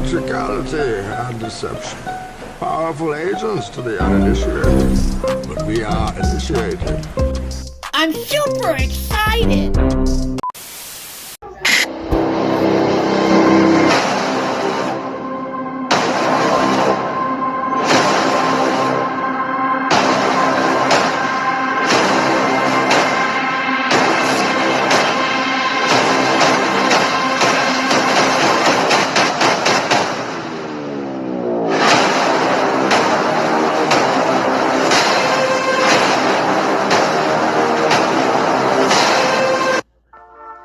theatricality and deception. Powerful agents to the uninitiated, but we are initiated. I'm super excited!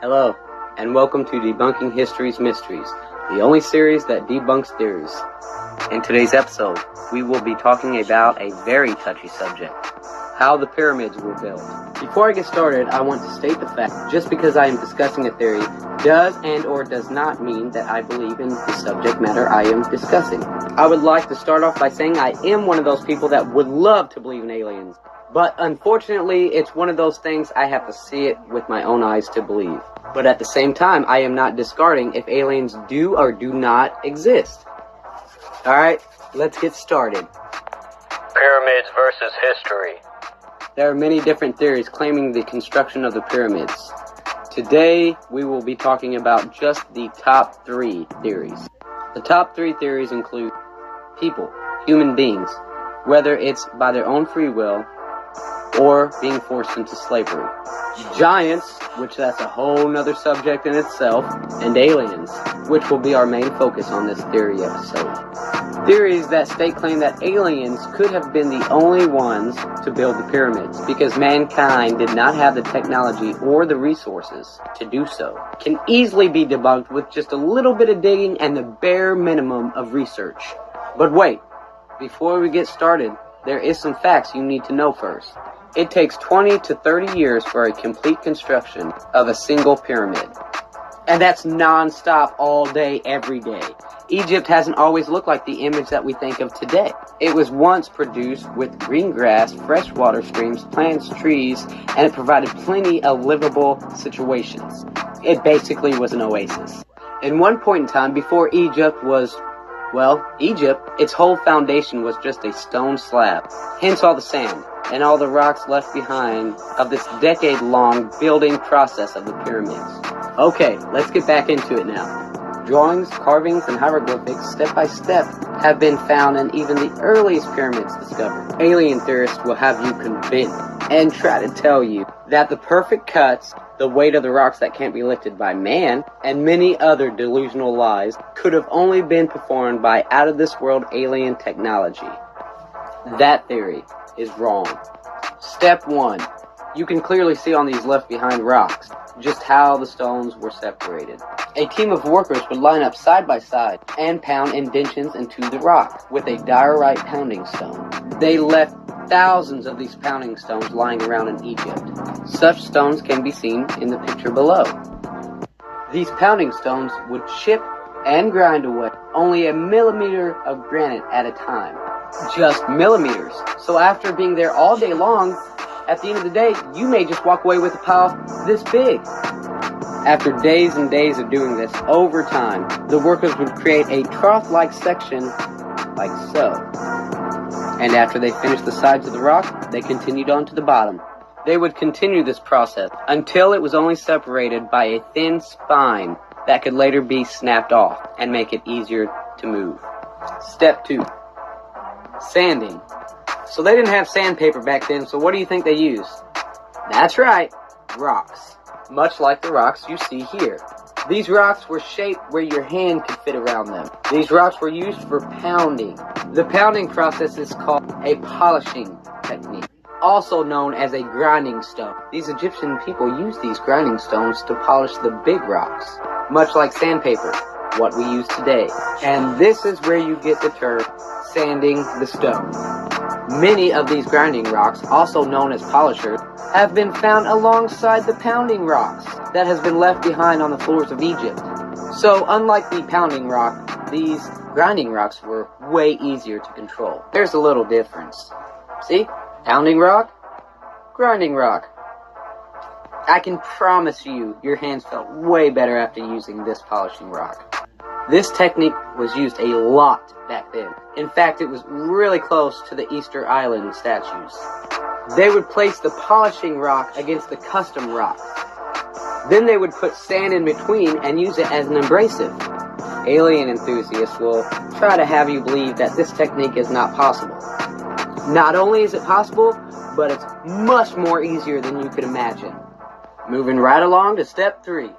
Hello, and welcome to Debunking History's Mysteries, the only series that debunks theories. In today's episode, we will be talking about a very touchy subject, how the pyramids were built. Before I get started, I want to state the fact, just because I am discussing a theory does and or does not mean that I believe in the subject matter I am discussing. I would like to start off by saying I am one of those people that would love to believe in aliens. But unfortunately, it's one of those things I have to see it with my own eyes to believe. But at the same time, I am not discarding if aliens do or do not exist. Alright, let's get started. Pyramids versus history. There are many different theories claiming the construction of the pyramids. Today, we will be talking about just the top 3 theories. The top 3 theories include people, human beings, whether it's by their own free will or being forced into slavery. Giants, which that's a whole nother subject in itself, and aliens, which will be our main focus on this theory episode. Theories that state claim that aliens could have been the only ones to build the pyramids because mankind did not have the technology or the resources to do so, can easily be debunked with just a little bit of digging and the bare minimum of research. But wait, before we get started, there is some facts you need to know first. It takes 20 to 30 years for a complete construction of a single pyramid. And that's non-stop all day, every day. Egypt hasn't always looked like the image that we think of today. It was once produced with green grass, freshwater streams, plants, trees, and it provided plenty of livable situations. It basically was an oasis. In one point in time, before Egypt was Egypt, its whole foundation was just a stone slab, hence all the sand and all the rocks left behind of this decade-long building process of the pyramids. Okay, let's get back into it now. Drawings, carvings, and hieroglyphics, step by step, have been found in even the earliest pyramids discovered. Alien theorists will have you convinced and try to tell you that the perfect cuts, the weight of the rocks that can't be lifted by man, and many other delusional lies could have only been performed by out-of-this-world alien technology. That theory is wrong. Step 1. You can clearly see on these left-behind rocks just how the stones were separated. A team of workers would line up side by side and pound indentions into the rock with a diorite pounding stone. They left thousands of these pounding stones lying around in Egypt. Such stones can be seen in the picture below. These pounding stones would chip and grind away only a millimeter of granite at a time. Just millimeters. So after being there all day long, at the end of the day, you may just walk away with a pile this big. After days and days of doing this, over time, the workers would create a trough-like section like so. And after they finished the sides of the rock, they continued on to the bottom. They would continue this process until it was only separated by a thin spine that could later be snapped off and make it easier to move. Step 2. Sanding. So they didn't have sandpaper back then, so what do you think they used? That's right, rocks. Much like the rocks you see here. These rocks were shaped where your hand could fit around them. These rocks were used for pounding. The pounding process is called a polishing technique, also known as a grinding stone. These Egyptian people used these grinding stones to polish the big rocks, much like sandpaper, what we use today. And this is where you get the term sanding the stone. Many of these grinding rocks, also known as polishers, have been found alongside the pounding rocks that has been left behind on the floors of Egypt. So unlike the pounding rock, these grinding rocks were way easier to control. There's a little difference. See? Pounding rock, grinding rock. I can promise you, your hands felt way better after using this polishing rock. This technique was used a lot back then. In fact, it was really close to the Easter Island statues. They would place the polishing rock against the custom rocks. Then they would put sand in between and use it as an abrasive. Alien enthusiasts will try to have you believe that this technique is not possible. Not only is it possible, but it's much more easier than you could imagine. Moving right along to step 3.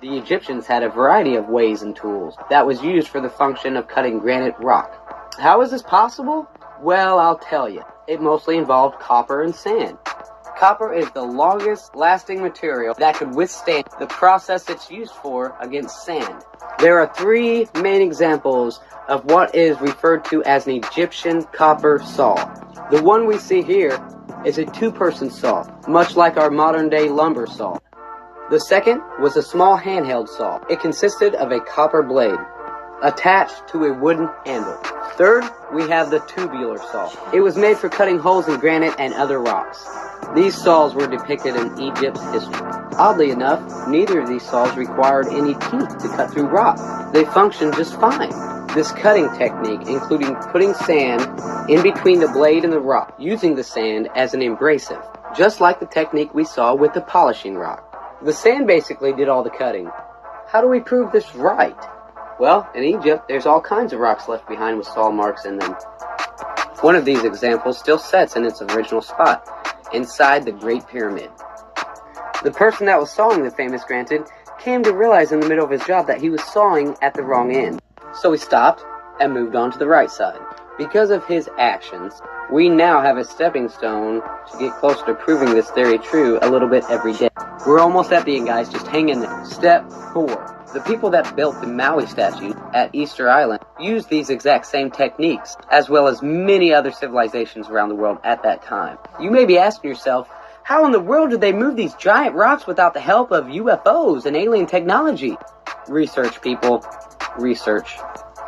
The Egyptians had a variety of ways and tools that was used for the function of cutting granite rock. How is this possible? Well, I'll tell you. It mostly involved copper and sand. Copper is the longest lasting material that could withstand the process it's used for against sand. There are 3 main examples of what is referred to as an Egyptian copper saw. The one we see here is a 2-person saw, much like our modern day lumber saw. The second was a small handheld saw. It consisted of a copper blade attached to a wooden handle. Third, we have the tubular saw. It was made for cutting holes in granite and other rocks. These saws were depicted in Egypt's history. Oddly enough, neither of these saws required any teeth to cut through rock. They functioned just fine. This cutting technique, including putting sand in between the blade and the rock, using the sand as an abrasive, just like the technique we saw with the polishing rock. The sand basically did all the cutting. How do we prove this right? Well, in Egypt, there's all kinds of rocks left behind with saw marks in them. One of these examples still sits in its original spot, inside the Great Pyramid. The person that was sawing the famous granite came to realize in the middle of his job that he was sawing at the wrong end. So he stopped and moved on to the right side. Because of his actions, we now have a stepping stone to get closer to proving this theory true a little bit every day. We're almost at the end, guys. Just hang in there. Step 4. The people that built the Maui statue at Easter Island used these exact same techniques, as well as many other civilizations around the world at that time. You may be asking yourself, how in the world did they move these giant rocks without the help of UFOs and alien technology? Research, people. Research.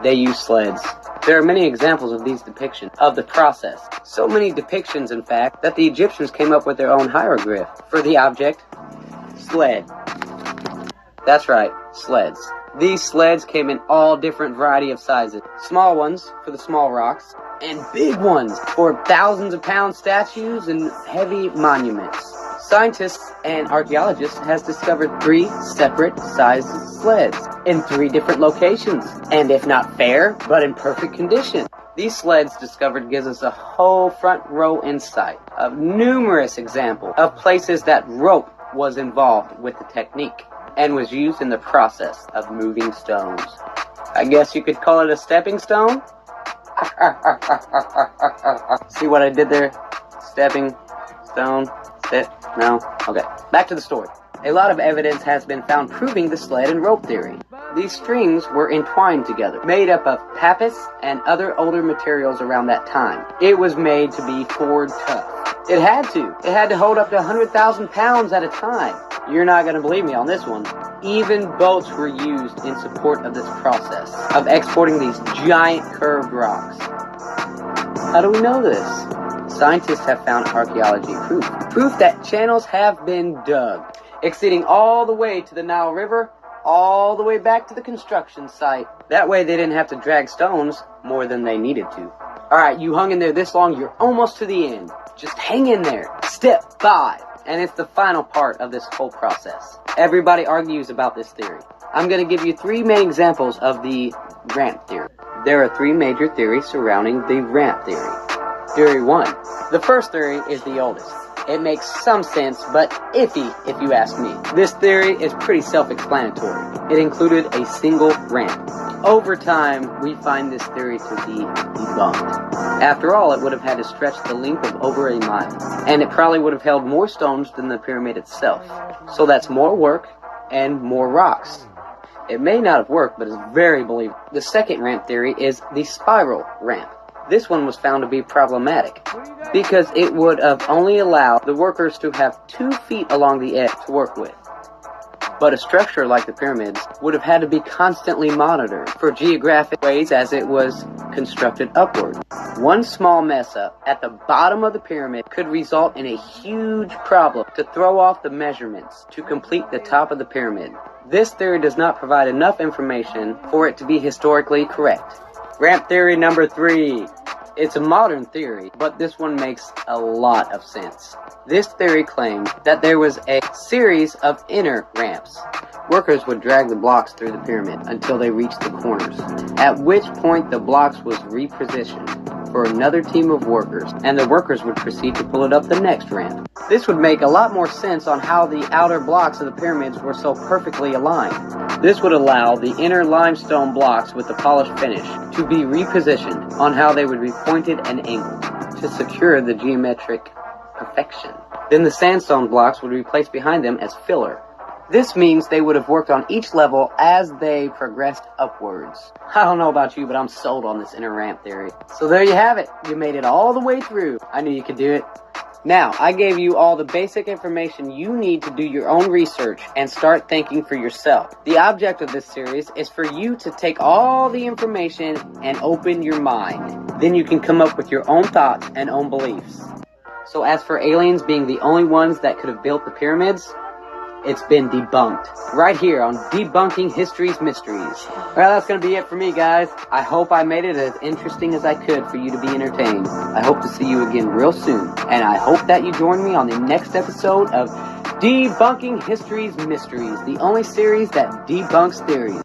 They use sleds. There are many examples of these depictions of the process. So many depictions, in fact, that the Egyptians came up with their own hieroglyph for the object, sled. That's right, sleds. These sleds came in all different variety of sizes. Small ones for the small rocks, and big ones for thousands of pound statues and heavy monuments. Scientists and archaeologists has discovered 3 separate sized sleds in 3 different locations, and if not fair, but in perfect condition. These sleds discovered gives us a whole front row insight of numerous examples of places that rope was involved with the technique and was used in the process of moving stones. I guess you could call it a stepping stone? See what I did there? Stepping stone? Step? No? Okay. Back to the story. A lot of evidence has been found proving the sled and rope theory. These strings were entwined together, made up of papyrus and other older materials around that time. It was made to be Ford tough. It had to. It had to hold up to 100,000 pounds at a time. You're not going to believe me on this one. Even boats were used in support of this process of exporting these giant curved rocks. How do we know this? Scientists have found archaeology proof that channels have been dug, extending all the way to the Nile River, all the way back to the construction site. That way they didn't have to drag stones more than they needed to. Alright, you hung in there this long, you're almost to the end. Just hang in there. Step 5. And it's the final part of this whole process. Everybody argues about this theory. I'm going to give you 3 main examples of the ramp theory. There are 3 major theories surrounding the ramp theory. Theory 1. The first theory is the oldest. It makes some sense, but iffy if you ask me. This theory is pretty self-explanatory. It included a single ramp. Over time, we find this theory to be debunked. After all, it would have had to stretch the length of over a mile, and it probably would have held more stones than the pyramid itself. So that's more work and more rocks. It may not have worked, but it's very believable. The second ramp theory is the spiral ramp. This one was found to be problematic because it would have only allowed the workers to have 2 feet along the edge to work with. But a structure like the pyramids would have had to be constantly monitored for geographic ways as it was constructed upward. One small mess up at the bottom of the pyramid could result in a huge problem to throw off the measurements to complete the top of the pyramid. This theory does not provide enough information for it to be historically correct. Ramp theory number 3. It's a modern theory, but this one makes a lot of sense. This theory claimed that there was a series of inner ramps. Workers would drag the blocks through the pyramid until they reached the corners, at which point the blocks was repositioned for another team of workers, and the workers would proceed to pull it up the next ramp. This would make a lot more sense on how the outer blocks of the pyramids were so perfectly aligned. This would allow the inner limestone blocks with the polished finish to be repositioned on how they would be pointed and angled to secure the geometric perfection. Then the sandstone blocks would be placed behind them as filler. This means they would have worked on each level as they progressed upwards. I don't know about you, but I'm sold on this inner ramp theory. So there you have it. You made it all the way through. I knew you could do it. Now, I gave you all the basic information you need to do your own research and start thinking for yourself. The object of this series is for you to take all the information and open your mind. Then you can come up with your own thoughts and own beliefs. So as for aliens being the only ones that could have built the pyramids, it's been debunked. Right here on Debunking History's Mysteries. Well, that's going to be it for me, guys. I hope I made it as interesting as I could for you to be entertained. I hope to see you again real soon. And I hope that you join me on the next episode of Debunking History's Mysteries, the only series that debunks theories.